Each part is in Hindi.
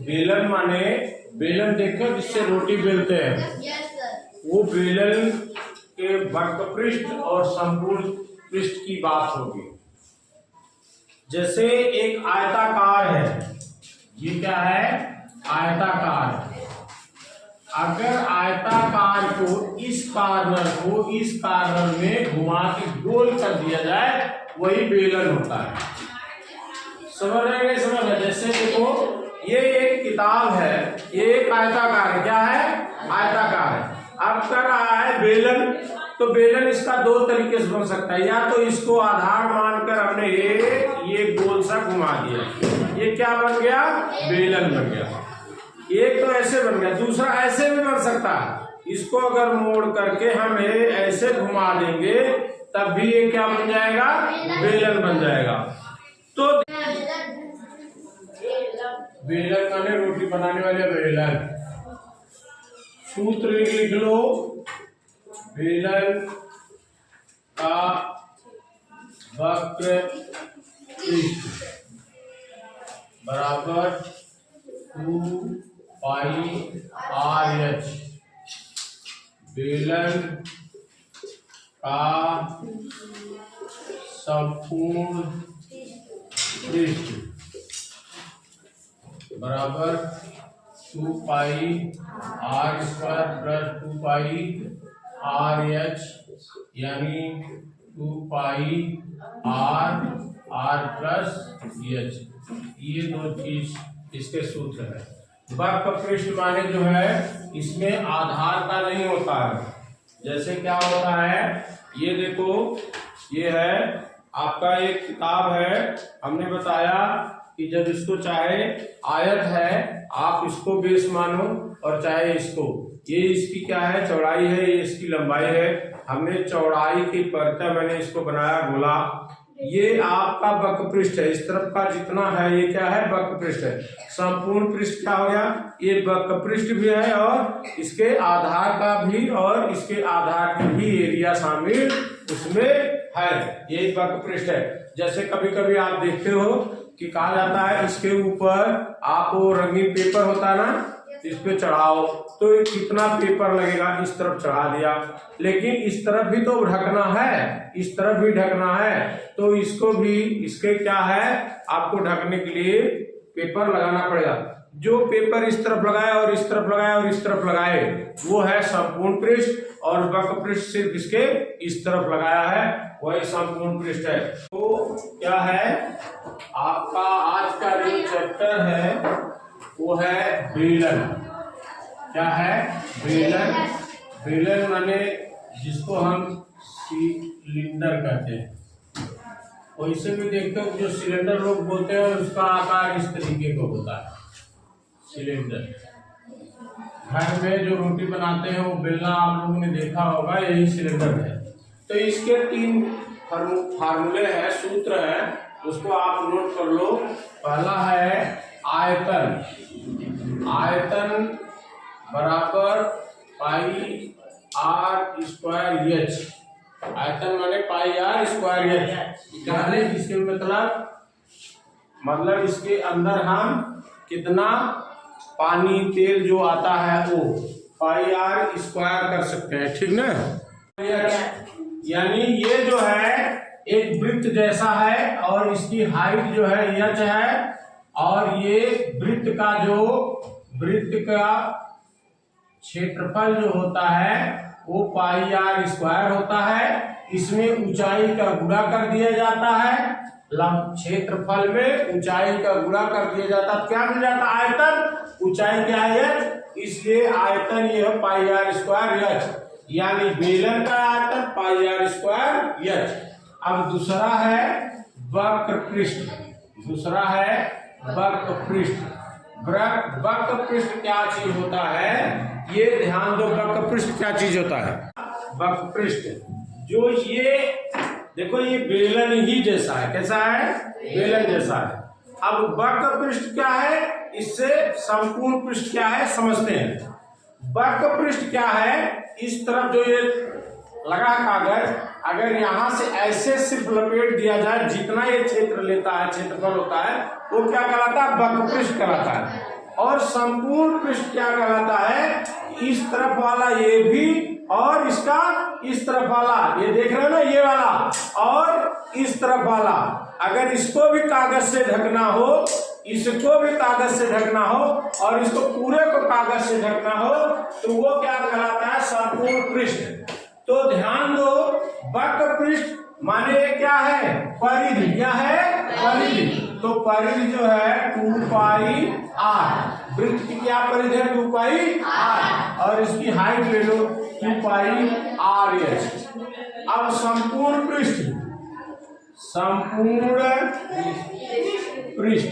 बेलन माने बेलन देखो जिससे रोटी बेलते हैं, वो बेलन के वक्र पृष्ठ और संपूर्ण पृष्ठ की बात होगी। जैसे एक आयताकार है, ये क्या है? आयताकार। अगर आयताकार को इस कार्नर में घुमा के गोल कर दिया जाए, वही बेलन होता है। समझ रहे हैं? समझ रहे? जैसे देखो, ये एक किताब है, ये एक आयताकार है। क्या है? आयताकार है। अब कर रहा है बेलन, तो बेलन इसका दो तरीके से बन सकता है। या तो इसको आधार मानकर हमने ये गोल सा घुमा दिया, ये क्या बन गया? बेलन बन गया। एक तो ऐसे बन गया, दूसरा ऐसे भी बन सकता है। इसको अगर मोड़ करके हम ऐसे घुमा देंगे, तब भी ये क्या बन जाएगा? बेलन बन जाएगा। तो बेलन माने रोटी बनाने वाले बेलन। सूत्र लिख लो, बेलन का वक्र पृष्ठ बराबर 2πr/h। बेलन का संपूर्ण पृष्ठ बराबर 2πr² + 2πr/h, यानी 2πr/h। ये दो चीज इसके सूत्र है। वक्र पृष्ठ माने जो है, इसमें आधार का नहीं होता है। जैसे क्या होता है, ये देखो, ये है आपका एक किताब है। हमने बताया कि जब इसको चाहे आयत है, आप इसको बेस मानो, और चाहे इसको, ये इसकी क्या है? चौड़ाई है, ये इसकी लंबाई है। हमने चौड़ाई की परत मैंने इसको बनाया गोला। ये आपका वक्र पृष्ठ है। इस तरफ का जितना है, ये क्या है? वक्र पृष्ठ है। संपूर्ण पृष्ठ क्या हो गया? ये वक्र पृष्ठ भी है, और इसके आधार का भी, और इसके आधार की भी एरिया शामिल उसमें है। ये वक्र पृष्ठ है। जैसे कभी कभी आप देखते हो कि कहा जाता है, इसके ऊपर आप वो रंगीन पेपर होता है ना, इस पे चढ़ाओ, तो कितना पेपर लगेगा? इस तरफ चढ़ा दिया, लेकिन इस तरफ भी तो ढकना है, इस तरफ भी ढकना है, तो इसको भी, इसके क्या है, आपको ढकने के लिए पेपर लगाना पड़ेगा। जो पेपर इस तरफ लगाए और इस तरफ लगाए और इस तरफ लगाए, वो है संपूर्ण पृष्ठ, और वक्र पृष्ठ सिर्फ इसके इस तरफ लगाया है, वही संपूर्ण पृष्ठ है। तो क्या है, आपका आज का जो चैप्टर है वो है बेलन। क्या है? बेलन। बेलन माने जिसको हम सिलेंडर कहते हैं। वैसे भी देखते हो जो सिलेंडर लोग बोलते हैं, उसका आकार इस तरीके का होता है, सिलेंडर। घर में जो रोटी बनाते हैं वो बेलना आप लोगों ने देखा होगा, यही सिलेंडर है। तो इसके 3 फार्मूले हैं, सूत्र है, उसको आप नोट कर लो। पहला है आयतन। आयतन बराबर πr²h। आयतन माने πr²h, जिसके मतलब इसके अंदर हम कितना पानी, तेल जो आता है वो πr² कर सकते हैं, ठीक ना? यानी ये जो है एक वृत्त जैसा है, और इसकी हाइट जो है h है, और ये वृत्त का क्षेत्रफल जो होता है वो πr² होता है। इसमें ऊंचाई का गुणा कर दिया जाता है, क्षेत्रफल में ऊंचाई का गुणा कर दिया जाता है, क्या मिल जाता है? आयतन। ऊंचाई क्या है? h, इसलिए आयतन ये है πr²h, यानी बेलन का आयतन πr²h। अब दूसरा है वक्र पृष्ठ। दूसरा है वक्र पृष्ठ। वक्र पृष्ठ क्या चीज होता है, ये ध्यान दो। वक्र पृष्ठ क्या चीज होता है? वक्र पृष्ठ जो ये देखो, ये बेलन ही जैसा है। कैसा है? बेलन जैसा है। अब वक्र पृष्ठ क्या है, इससे संपूर्ण पृष्ठ क्या है समझते हैं। वक्र पृष्ठ क्या है? इस तरफ जो ये लगा कागज अगर यहाँ से ऐसे सिर्फ लपेट दिया जाए, जितना ये क्षेत्र लेता है, क्षेत्रफल होता है, वो क्या कहलाता है? वक्र पृष्ठ कहलाता है। और संपूर्ण पृष्ठ क्या कहलाता है? इस तरफ वाला ये भी और इसका इस तरफ वाला, ये देख रहे हो ना, ये वाला और इस तरफ वाला, अगर इसको भी कागज से ढकना हो, इसको भी कागज से ढकना हो और इसको पूरे को कागज से ढकना हो, तो वो क्या कहलाता है? संपूर्ण पृष्ठ। तो ध्यान दो, वक्र पृष्ठ माने क्या है? परिधि। क्या है? परिधि। तो परिधि जो है 2 पाई r, वृत्त की क्या परिधि है? 2 पाई r, और इसकी हाइट ले लो 2 पाई r। अब संपूर्ण पृष्ठ, संपूर्ण पृष्ठ,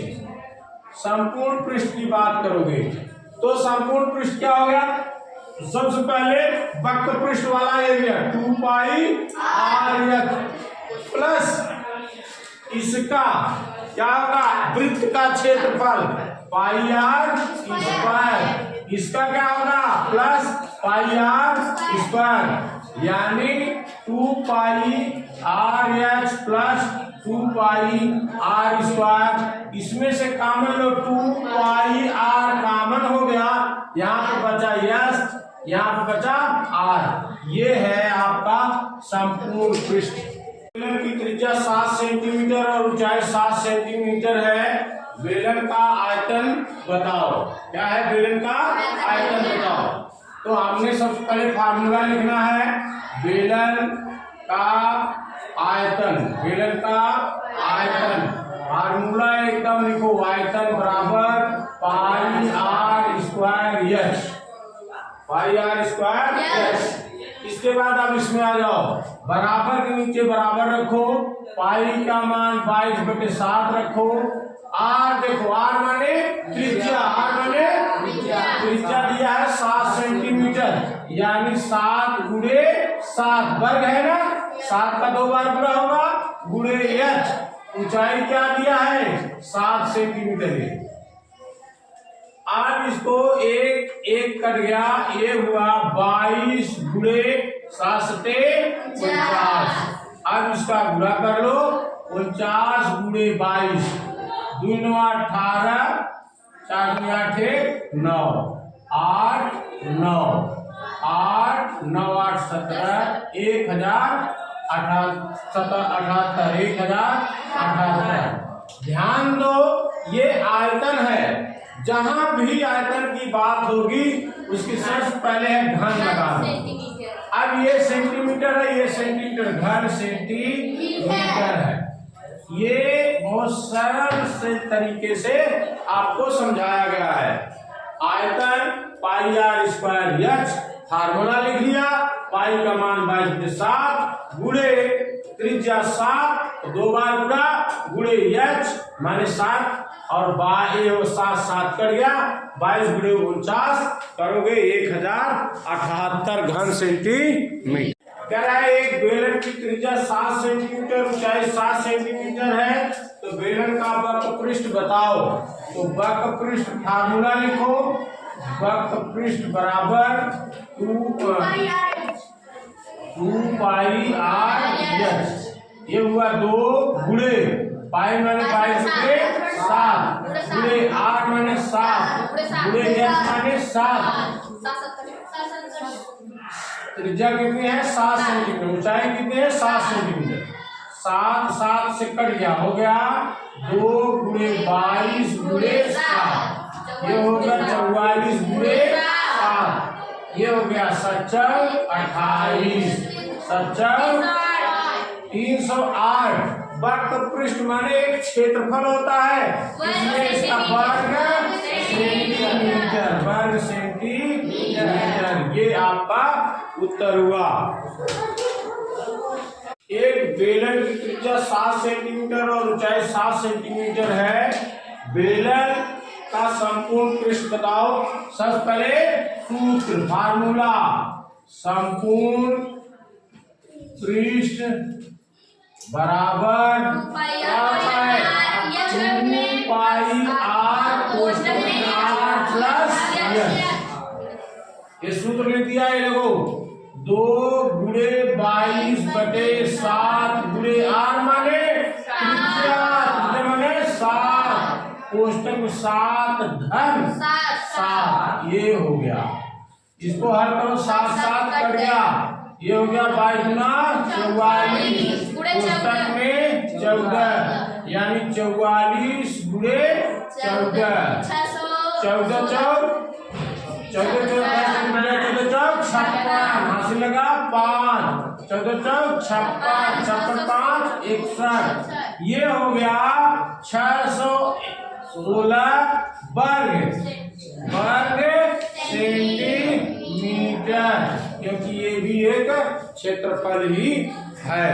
संपूर्ण पृष्ठ की बात करोगे तो संपूर्ण पृष्ठ क्या होगा? सबसे पहले वक्र पृष्ठ वाला एरिया 2 पाई r प्लस इसका क्या होगा? वृत्त का क्षेत्रफल पाई r स्क्वायर, इसका क्या होगा? प्लस पाई r स्क्वायर, यानी 2 पाई r प्लस 2 पाई r स्क्वायर। इसमें से कॉमन लो, 2 पाई r कॉमन हो गया, यहाँ पे बचा s, यहाँ पे बचा r। ये है आपका संपूर्ण पृष्ठ। बेलन की त्रिज्या 7 सेंटीमीटर और ऊंचाई 7 सेंटीमीटर है। बेलन का आयतन बताओ। क्या है? बेलन का आयतन बताओ। तो हमने सबसे पहले फार्मूला लिखना है, बेलन का आयतन। बेलन का आयतन फार्मूला एकदम लिखो, आयतन बराबर पाई r स्क्वायर एच, पाई r स्क्वायर एच। इसके बाद अब इसमें आ जाओ, बराबर के नीचे बराबर रखो, पाई का मान 22/7 रखो, r देखो, r माने त्रिज्या, r माने त्रिज्या दिया है 7 सेंटीमीटर, यानी 7 गुणे 7 वर्ग है ना, 7 का 2 बार पूरा होगा, गुणे h। ऊंचाई क्या दिया है? 7 सेंटीमीटर है। अब इसको एक कट गया, ये हुआ 22 गुणे 7 49। अब इसका गुणा कर लो, 49 गुणे 22, 2 9 18, 4 2 8 9, 8 9, 8 9 8 17, 1078। ध्यान दो, ये आयतन है। जहां भी आयतन की बात होगी उसकी सबसे पहले है घन लगा दो। अब ये सेंटीमीटर है, ये सेंटीमीटर, घन सेंटीमीटर है। ये बहुत सरल से तरीके से आपको समझाया गया है। आयतन पाई r स्क्वायर एच, फार्मूला लिख लिया, पाई का मान 22/7 गुणे त्रिज्या 7, 2 बार गुणा, गुणे एच माने 7, और 7 कट गया, 22 गुणे 49 करोगे 1078 घन सेंटीमीटर। कह रहा है एक बेलन की त्रिज्या 7 सेंटीमीटर, ऊंचाई 7 सेंटीमीटर है, तो बेलन का वक्र पृष्ठ बताओ। तो वक्र पृष्ठ फार्मूला लिखो, वक्र पृष्ठ बराबर 2 पाई r। ये हुआ 2 गुणे पाई माने 22/7 गुणे r माने 7 गुणे h माने 7। त्रिज्या कितनी है? 7 सेंटीमीटर। ऊंचाई कितनी है? 7 सेंटीमीटर। 7 7 से कट गया, हो गया 2 गुणे 22 गुणे 7, ये हो गया 44 गुणे 7, ये हो गया 28, 308। वक्र पृष्ठ माने एक क्षेत्रफल होता है, इसमें इसका वर्ग सेंटीमीटर, वर्ग सेंटीमीटर। ये आपका उत्तर हुआ। एक बेलन की त्रिज्या 7 सेंटीमीटर और ऊंचाई 7 सेंटीमीटर है। बेलन का संपूर्ण पृष्ठ बताओ। सबसे पहले सूत्र, फार्मूला, संपूर्ण पृष्ठ बराबर 2 पाई r प्लस, ये सूत्र लिख दिया है लोगों। 2 गुणे 22/7 गुणे r माने त्रिज्या, माने 7, कोष्टक 7 धन 7, ये हो गया। इसको हल करो, 7 7 कट गया, ये हो गया 22 गुना 44, कोष्टक में 14, यानी 44 गुणे 14, 14 चौक 56, हासिल लगा 5, 14 चौक 56, 56 5 61, ये हो गया 616 वर्ग सेंटीमीटर, क्योंकि ये भी एक क्षेत्रफल ही है।